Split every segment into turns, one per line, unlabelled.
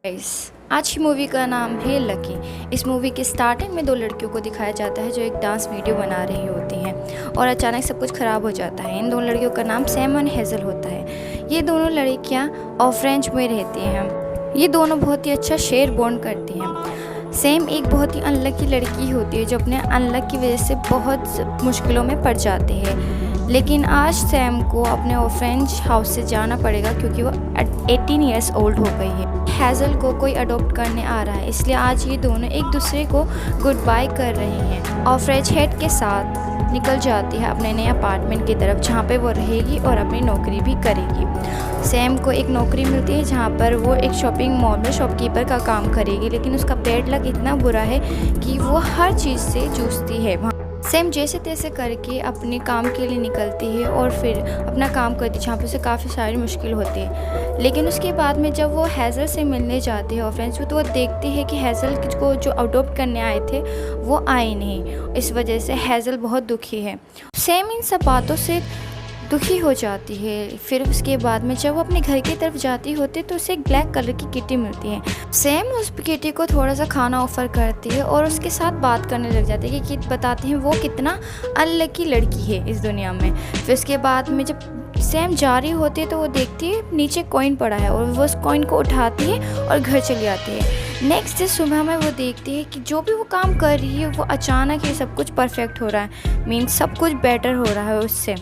Guys, आज की movie का नाम है लकी। इस मूवी के स्टार्टिंग में दो लड़कियों को दिखाया जाता है जो एक डांस वीडियो बना रही होती हैं और अचानक सब कुछ ख़राब हो जाता है। इन दोनों लड़कियों का नाम सैम और हेज़ल होता है। ये दोनों लड़कियां ऑरेंज में रहती हैं। ये दोनों बहुत ही अच्छा शेयर बॉन्ड करती हैं। सैम एक बहुत ही अनलकी लड़की होती है जो अपने अनलक की वजह से बहुत मुश्किलों में पड़ जाती है। लेकिन आज सैम को अपने ऑरेंज हाउस से जाना पड़ेगा क्योंकि वो 18 ईयर्स ओल्ड हो गई है। हेज़ल को कोई अडॉप्ट करने आ रहा है, इसलिए आज ये दोनों एक दूसरे को गुड बाय कर रही हैं और फ्रेश हेड के साथ निकल जाती है अपने नए अपार्टमेंट की तरफ, जहाँ पे वो रहेगी और अपनी नौकरी भी करेगी। सैम को एक नौकरी मिलती है जहाँ पर वो एक शॉपिंग मॉल में शॉपकीपर का काम करेगी, लेकिन उसका बैड लक इतना बुरा है कि वो हर चीज़ से जूझती है। सैम जैसे तैसे करके अपने काम के लिए निकलती है और फिर अपना काम करती है जहाँ पर उसे काफ़ी सारी मुश्किल होती है। लेकिन उसके बाद में जब वो हेज़ल से मिलने जाती है और फ्रेंड्स तो वो देखती है कि हेज़ल को जो अडॉप्ट करने आए थे वो आए नहीं। इस वजह से हेज़ल बहुत दुखी है। सैम इन सब बातों से दुखी हो जाती है। फिर उसके बाद में जब वो अपने घर की तरफ जाती होती है तो उसे एक ब्लैक कलर की किटी मिलती है। सैम उस किटी को थोड़ा सा खाना ऑफ़र करती है और उसके साथ बात करने लग जाती है कि किट बताती हैं वो कितना अनलकी लड़की है इस दुनिया में। फिर उसके बाद में जब सैम जा रही होती है तो वो देखती है नीचे कॉइन पड़ा है और वो उस कॉइन को उठाती है और घर चली आती है। नेक्स्ट डे सुबह में वो देखती है कि जो भी वो काम कर रही है वो अचानक ही सब कुछ परफेक्ट हो रहा है, मीन्स सब कुछ बेटर हो रहा है उससे।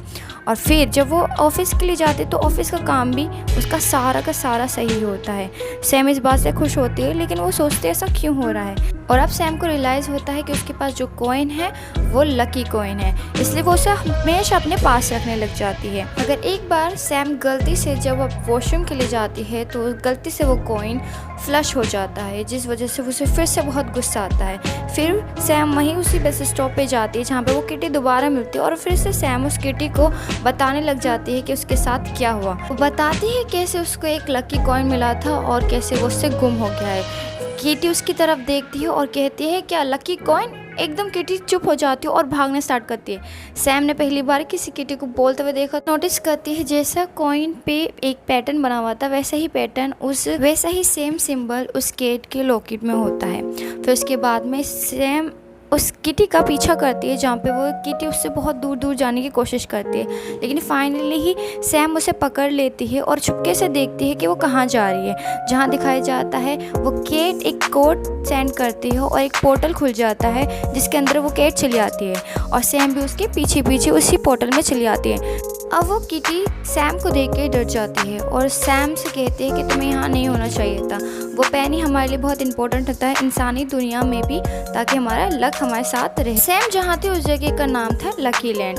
और फिर जब वो ऑफिस के लिए जाते तो ऑफिस का काम भी उसका सारा का सारा सही होता है। सैम इस बात से खुश होती है, लेकिन वो सोचते ऐसा क्यों हो रहा है। और अब सैम को रियलाइज़ होता है कि उसके पास जो कॉइन है वो लकी कॉइन है, इसलिए वो उसे हमेशा अपने पास रखने लग जाती है। अगर एक बार सैम गलती से जब वो वॉशरूम के लिए जाती है तो गलती से वो कॉइन फ्लश हो जाता है, जिस वजह से उसे फिर से बहुत गुस्सा आता है। फिर सैम वहीं उसी बस स्टॉप पे जाती है जहाँ पे वो किटी दोबारा मिलती है और फिर से सैम उस किटी को बताने लग जाती है कि उसके साथ क्या हुआ। वो बताती है कैसे उसको एक लकी कॉइन मिला था और कैसे वो उससे गुम हो गया है। किटी उसकी तरफ देखती है और कहती है क्या लकी कॉइन। एकदम किटी चुप हो जाती है और भागने स्टार्ट करती है। सैम ने पहली बार किसी किटी को बोलते हुए देखा, नोटिस करती है जैसा कॉइन पे एक पैटर्न बना हुआ था वैसा ही सेम सिंबल उस केट के लॉकेट में होता है। फिर उसके बाद में सैम उस किटी का पीछा करती है जहाँ पे वो किटी उससे बहुत दूर दूर जाने की कोशिश करती है, लेकिन फाइनली ही सैम उसे पकड़ लेती है और छुपके से देखती है कि वो कहाँ जा रही है। जहाँ दिखाया जाता है वो केट एक कोड सेंड करती है और एक पोर्टल खुल जाता है जिसके अंदर वो केट चली आती है और सैम भी उसके पीछे पीछे उसी पोर्टल में चली आती है। अब वो किटी सैम को देख के डर जाती है और सैम से कहती है कि तुम्हें यहाँ नहीं होना चाहिए था। वो पेन ही हमारे लिए बहुत इंपॉर्टेंट होता है इंसानी दुनिया में भी, ताकि हमारा लक हमारे साथ रहे। सैम जहाँ थी उस जगह का नाम था लकी लैंड।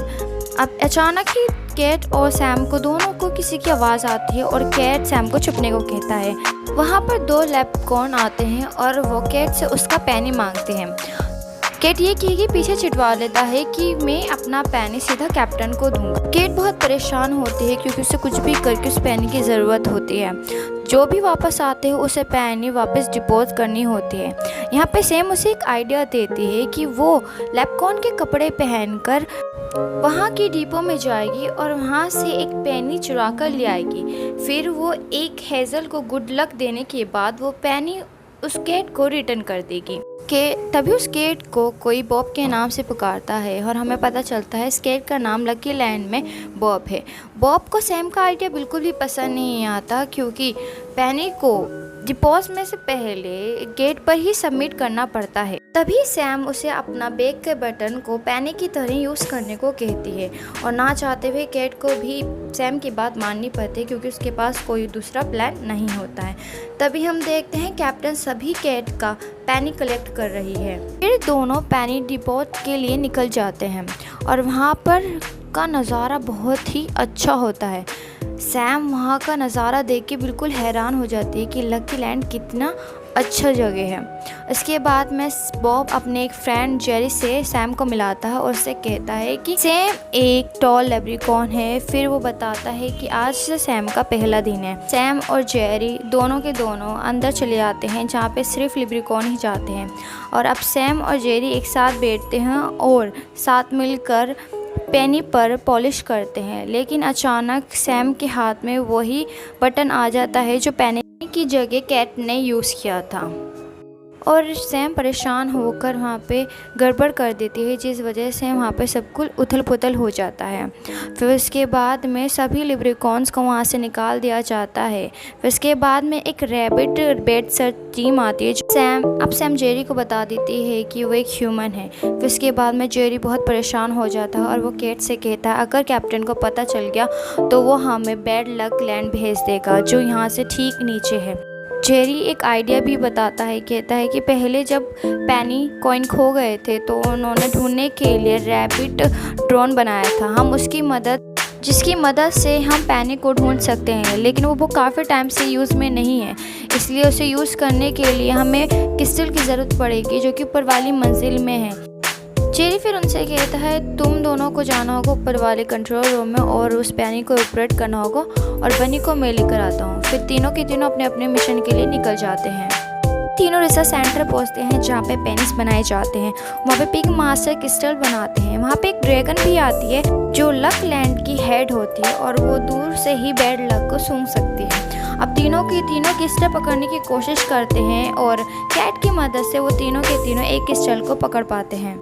अब अचानक ही कैट और सैम को दोनों को किसी की आवाज़ आती है और कैट सैम को छुपने को कहता है। वहाँ पर दो लेप्रकॉन आते हैं और वो कैट से उसका पैनी मांगते हैं। केट ये कहेगी पीछे छिटवा लेता है कि मैं अपना पैनी सीधा कैप्टन को दूंगा। केट बहुत परेशान होती है क्योंकि उसे कुछ भी करके उस पैनी की ज़रूरत होती है। जो भी वापस आते हैं उसे पैनी वापस डिपोज करनी होती है। यहाँ पे सैम उसे एक आइडिया देती है कि वो लेप्रकॉन के कपड़े पहनकर वहाँ की डिपो में जाएगी और वहाँ से एक पैनी चुरा कर ले आएगी। फिर वो एक हेज़ल को गुड लक देने के बाद वो पैनी उस केट को रिटर्न कर देगी। के तभी उस केट को कोई बॉब के नाम से पुकारता है और हमें पता चलता है इस केट का नाम लकी लैंड में बॉब है। बॉब को सैम का आइडिया बिल्कुल भी पसंद नहीं आता क्योंकि पैनी को डिपोज में से पहले गेट पर ही सबमिट करना पड़ता है। तभी सैम उसे अपना बैग के बटन को पैनी की तरह यूज़ करने को कहती है और ना चाहते हुए केट को भी सैम की बात माननी पड़ती है क्योंकि उसके पास कोई दूसरा प्लान नहीं होता है। तभी हम देखते हैं कैप्टन सभी केट का पैनी कलेक्ट कर रही है। फिर दोनों पैनी डिपोज के लिए निकल जाते हैं और वहाँ पर का नज़ारा बहुत ही अच्छा होता है। सैम वहाँ का नज़ारा देख के बिल्कुल हैरान हो जाती है कि लकी लैंड कितना अच्छा जगह है। इसके बाद में बॉब अपने एक फ्रेंड जेरी से सैम को मिलाता है और उससे कहता है कि सैम एक टॉल लेप्रिकॉन है। फिर वो बताता है कि आज से सैम का पहला दिन है। सैम और जेरी दोनों के दोनों अंदर चले जाते हैं जहाँ पे सिर्फ लेप्रिकॉन ही जाते हैं और अब सैम और जेरी एक साथ बैठते हैं और साथ मिलकर पेनी पर पॉलिश करते हैं। लेकिन अचानक सैम के हाथ में वही बटन आ जाता है जो पेनी की जगह कैट ने यूज़ किया था। और सैम परेशान होकर वहाँ पे गड़बड़ कर देती है, जिस वजह से वहाँ पे सब कुछ उथल पुथल हो जाता है। फिर उसके बाद में सभी लिब्रिकॉन्स को वहाँ से निकाल दिया जाता है। फिर उसके बाद में एक रैबिट बेड सर्च टीम आती है। सैम जेरी को बता देती है कि वो एक ह्यूमन है। फिर उसके बाद में जेरी बहुत परेशान हो जाता है और वो केट से कहता है अगर कैप्टन को पता चल गया तो वो हमें बैड लक लैंड भेज देगा, जो यहाँ से ठीक नीचे है। जेरी एक आइडिया भी बताता है, कहता है कि पहले जब पेनी कॉइन खो गए थे तो उन्होंने ढूंढने के लिए रैबिट ड्रोन बनाया था। हम जिसकी मदद से हम पेनी को ढूंढ सकते हैं, लेकिन वो काफ़ी टाइम से यूज़ में नहीं है, इसलिए उसे यूज़ करने के लिए हमें क्रिस्टल की ज़रूरत पड़ेगी जो कि ऊपर वाली मंजिल में है। जेरी फिर उनसे कहता है तुम दोनों को जाना होगा ऊपर वाले कंट्रोल रूम में और उस पेनी को ऑपरेट करना होगा और बनी को मैं लेकर आता हूँ। फिर तीनों के तीनों अपने अपने मिशन के लिए निकल जाते हैं। तीनों रिसर्च सेंटर पहुँचते हैं जहाँ पे पेनिस बनाए जाते हैं। वहाँ पे पिग मास्टर क्रिस्टल बनाते हैं। वहाँ पे एक ड्रैगन भी आती है जो लक लैंड की हेड होती है और वो दूर से ही बैड लक को सूंघ सकती है। अब तीनों क्रिस्टल पकड़ने की कोशिश करते हैं और कैट की मदद से वो तीनों के तीनों एक क्रिस्टल को पकड़ पाते हैं।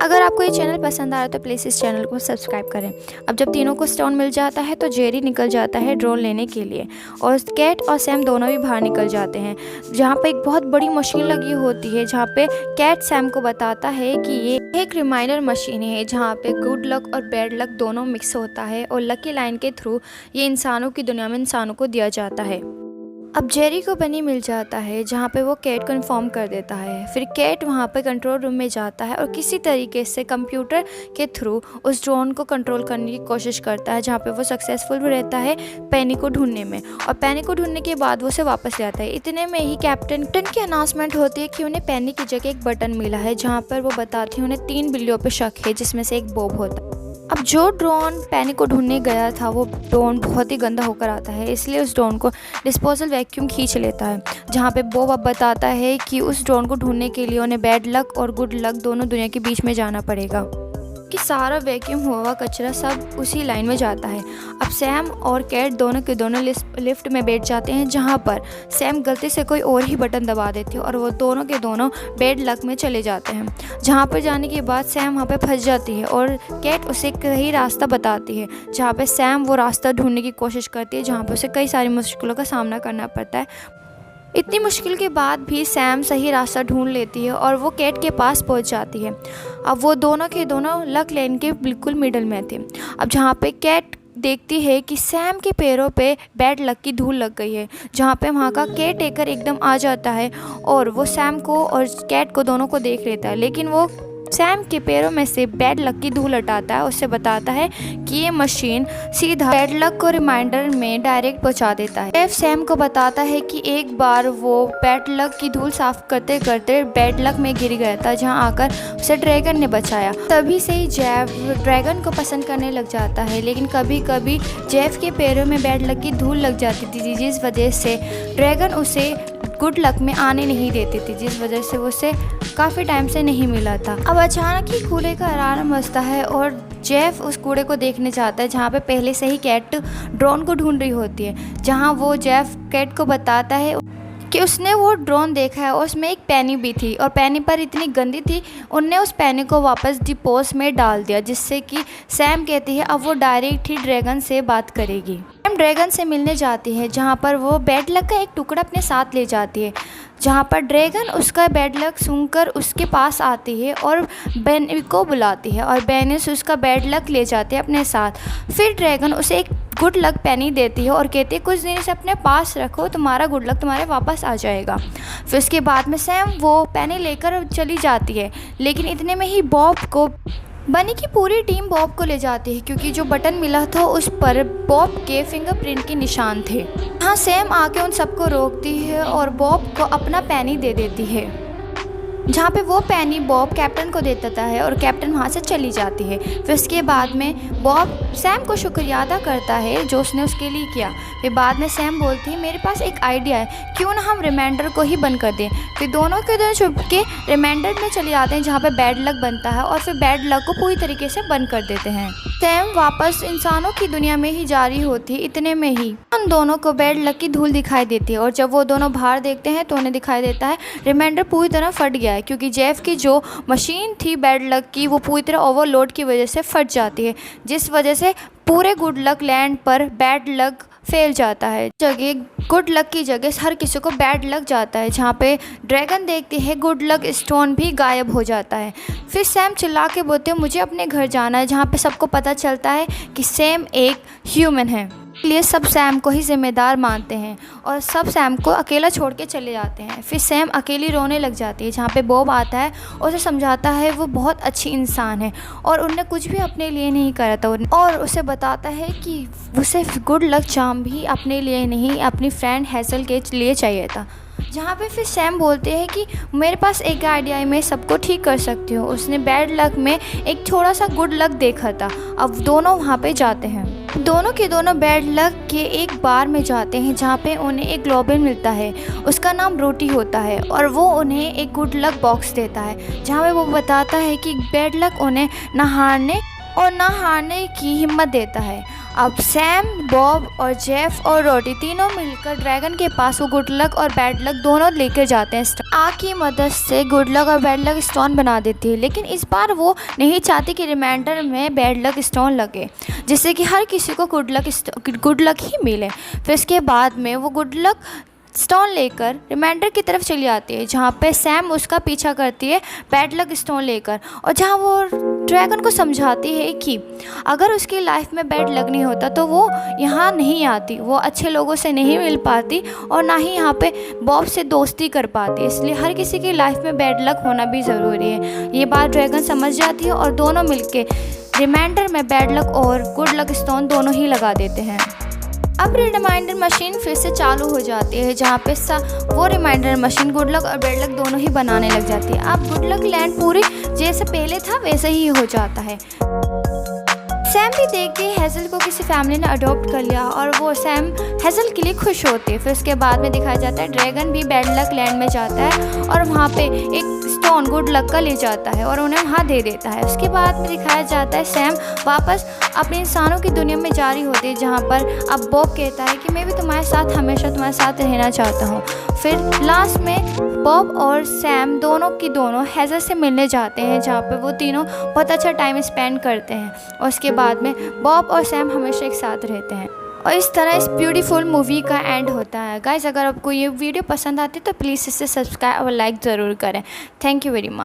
अगर आपको ये चैनल पसंद आ रहा है तो प्लीज़ इस चैनल को सब्सक्राइब करें। अब जब तीनों को स्टोन मिल जाता है तो जेरी निकल जाता है ड्रोन लेने के लिए और कैट और सैम दोनों भी बाहर निकल जाते हैं, जहाँ पे एक बहुत बड़ी मशीन लगी होती है, जहाँ पे कैट सैम को बताता है कि ये एक रिमाइंडर मशीन है जहाँ पे गुड लक और बैड लक दोनों मिक्स होता है और लकी लाइन के थ्रू ये इंसानों की दुनिया में इंसानों को दिया जाता है। अब जेरी को बनी मिल जाता है जहाँ पे वो कैट को इन्फॉर्म कर देता है। फिर कैट वहाँ पे कंट्रोल रूम में जाता है और किसी तरीके से कंप्यूटर के थ्रू उस ड्रोन को कंट्रोल करने की कोशिश करता है, जहाँ पे वो सक्सेसफुल भी रहता है पेनी को ढूंढने में। और पेनी को ढूंढने के बाद वो उसे वापस ले आता है। इतने में ही कैप्टन की अनाउंसमेंट होती है कि उन्हें पेनी की जगह एक बटन मिला है, जहाँ पर वो बताती है उन्हें 3 बिल्लियों पर शक है, जिसमें से एक बॉब होता है। अब जो ड्रोन पेनी को ढूंढने गया था वो ड्रोन बहुत ही गंदा होकर आता है, इसलिए उस ड्रोन को डिस्पोजल वैक्यूम खींच लेता है, जहाँ पे बॉब अब बताता है कि उस ड्रोन को ढूंढने के लिए उन्हें बैड लक और गुड लक दोनों दुनिया के बीच में जाना पड़ेगा, कि सारा वैक्यूम हुआ कचरा सब उसी लाइन में जाता है। अब सैम और कैट दोनों के दोनों लिफ्ट में बैठ जाते हैं, जहाँ पर सैम गलती से कोई और ही बटन दबा देती है और वो दोनों के दोनों बैड लक में चले जाते हैं। जहाँ पर जाने के बाद सैम वहाँ पे फंस जाती है और कैट उसे कई रास्ता बताती है, जहाँ पे सैम वो रास्ता ढूंढने की कोशिश करती है, जहाँ पर उसे कई सारी मुश्किलों का सामना करना पड़ता है। इतनी मुश्किल के बाद भी सैम सही रास्ता ढूंढ लेती है और वो कैट के पास पहुंच जाती है। अब वो दोनों के दोनों लक लेन के बिल्कुल मिडल में थे। अब जहाँ पे कैट देखती है कि सैम के पैरों पे बैड लक की धूल लग गई है, जहाँ पे वहाँ का केयर टेकर एकदम आ जाता है और वो सैम को और कैट को दोनों को देख लेता है, लेकिन वो सैम के पैरों में से बैड लक की धूल हटाता है। उससे बताता है कि ये मशीन सीधा बैड लक को रिमाइंडर में डायरेक्ट पहुंचा देता है। जेफ सैम को बताता है कि एक बार वो बैड लक की धूल साफ करते करते बैड लक में गिर गया था, जहां आकर उसे ड्रैगन ने बचाया। तभी से ही जेफ ड्रैगन को पसंद करने लग जाता है, लेकिन कभी कभी जेफ के पैरों में बैड लक की धूल लग जाती थी, जिस वजह से ड्रैगन उसे गुड लक में आने नहीं देती थी, जिस वजह से उसे काफ़ी टाइम से नहीं मिला था। अब अचानक ही कूड़े का अलार्म बजता है और जेफ उस कूड़े को देखने जाता है, जहाँ पे पहले से ही कैट ड्रोन को ढूंढ रही होती है। जहाँ वो जेफ कैट को बताता है कि उसने वो ड्रोन देखा है और उसमें एक पेनी भी थी और पेनी पर इतनी गंदी थी, उनने उस पेनी को वापस डिपोज में डाल दिया, जिससे कि सैम कहती है अब वो डायरेक्ट ही ड्रैगन से बात करेगी। सैम ड्रैगन से मिलने जाती है, जहाँ पर वो बैड लक का एक टुकड़ा अपने साथ ले जाती है, जहाँ पर ड्रैगन उसका बैड लक सुनकर उसके पास आती है और बेनी को बुलाती है और बेनी से उसका बैड लक ले जाती है अपने साथ। फिर ड्रैगन उसे एक गुड लक पेनी देती है और कहती है कुछ दिन इसे अपने पास रखो, तुम्हारा गुड लक तुम्हारे वापस आ जाएगा। फिर उसके बाद में सैम वो पेनी लेकर चली जाती है, लेकिन इतने में ही बनी की पूरी टीम बॉब को ले जाती है, क्योंकि जो बटन मिला था उस पर बॉब के फिंगरप्रिंट के निशान थे। हाँ, सैम आके उन सबको रोकती है और बॉब को अपना पेनी दे देती है। जहाँ पे वो पेनी बॉब कैप्टन को दे देता है और कैप्टन वहाँ से चली जाती है। फिर उसके बाद में बॉब सैम को शुक्रिया अदा करता है जो उसने उसके लिए किया। फिर बाद में सैम बोलती है मेरे पास एक आइडिया है, क्यों ना हम रिमाइंडर को ही बंद कर दें। फिर दोनों के दोनों छुप के रिमाइंडर में चले जाते हैं जहाँ पे बैड लक बनता है और फिर बैड लक को पूरी तरीके से बंद कर देते हैं। सैम वापस इंसानों की दुनिया में ही जारी होती है। इतने में ही उन दोनों को बैड लक की धूल दिखाई देती है और जब वो दोनों बाहर देखते हैं तो उन्हें दिखाई देता है रिमाइंडर पूरी तरह फट गया है, क्योंकि जेफ की जो मशीन थी बैड लक की वो पूरी तरह ओवरलोड की वजह से फट जाती है, जिस वजह से पूरे गुड लक लैंड पर बैड लक फैल जाता है। जगह गुड लक की जगह हर किसी को बैड लक जाता है। जहाँ पे ड्रैगन देखती है गुड लक स्टोन भी गायब हो जाता है। फिर सैम चिल्ला के बोलते हैं मुझे अपने घर जाना है, जहाँ पे सबको पता चलता है कि सैम एक ह्यूमन है। इसलिए सब सैम को ही जिम्मेदार मानते हैं और सब सैम को अकेला छोड़ के चले जाते हैं। फिर सैम अकेली रोने लग जाती है, जहाँ पे बॉब आता है और उसे समझाता है वो बहुत अच्छी इंसान है और उन्हें कुछ भी अपने लिए नहीं करा था और उसे बताता है कि उसे गुड लक चार्म भी अपने लिए नहीं अपनी फ्रेंड हैसल के लिए चाहिए था। जहाँ पे फिर सैम बोलते हैं कि मेरे पास एक आइडिया है, मैं सबको ठीक कर सकती हूँ। उसने बैड लक में एक थोड़ा सा गुड लक देखा था। अब दोनों वहाँ पे जाते हैं। दोनों के दोनों बैड लक के एक बार में जाते हैं जहाँ पे उन्हें एक ग्लोबल मिलता है, उसका नाम रोटी होता है और वो उन्हें एक गुड लक बॉक्स देता है, जहाँ पे वो बताता है कि बैड लक उन्हें ना हारने की हिम्मत देता है। अब सैम, बॉब और जेफ और रोटी तीनों मिलकर ड्रैगन के पास वो गुड लक और बैड लक दोनों लेकर जाते हैं। आग की मदद से गुड लक और बैड लक स्टोन बना देती है, लेकिन इस बार वो नहीं चाहती कि रिमाइंडर में बैड लक स्टोन लगे, जिससे कि हर किसी को गुड लक ही मिले। फिर इसके बाद में वो गुड लक स्टोन लेकर रिमाइंडर की तरफ चली आती है, जहाँ पे सैम उसका पीछा करती है बैड लक स्टोन लेकर, और जहाँ वो ड्रैगन को समझाती है कि अगर उसकी लाइफ में बैड लक नहीं होता तो वो यहाँ नहीं आती, वो अच्छे लोगों से नहीं मिल पाती और ना ही यहाँ पे बॉब से दोस्ती कर पाती। इसलिए हर किसी की लाइफ में बैड लक होना भी ज़रूरी है। ये बात ड्रैगन समझ जाती है और दोनों मिलके रिमाइंडर में बैड लक और गुड लक स्टोन दोनों ही लगा देते हैं। अब रिमाइंडर मशीन फिर से चालू हो जाती है, जहाँ पे वो रिमाइंडर मशीन गुड लक और बैड लक दोनों ही बनाने लग जाती है। अब गुड लक लैंड पूरी जैसे पहले था वैसे ही हो जाता है। सैम भी देखते ही हैज़ल को किसी फैमिली ने अडॉप्ट कर लिया और वो सैम हैज़ल के लिए खुश होती है। फिर उसके बाद में दिखाया जाता है ड्रैगन भी बैड लक लैंड में जाता है और वहाँ पे एक स्टोन गुड लक का ले जाता है और उन्हें वहाँ दे देता है। उसके बाद में दिखाया जाता है सैम वापस अपने इंसानों की दुनिया में जारी होती है, जहाँ पर अब बॉब कहता है कि मैं भी तुम्हारे साथ हमेशा तुम्हारे साथ रहना चाहता हूँ। फिर लास्ट में बॉब और सैम दोनों की दोनों हैज़ल से मिलने जाते हैं, जहाँ पर वो तीनों बहुत अच्छा टाइम स्पेंड करते हैं और उसके बाद में बॉब और सैम हमेशा एक साथ रहते हैं। और इस तरह इस ब्यूटीफुल मूवी का एंड होता है। गाइस, अगर आपको ये वीडियो पसंद आती है तो प्लीज़ इसे सब्सक्राइब और लाइक ज़रूर करें। Thank you very much.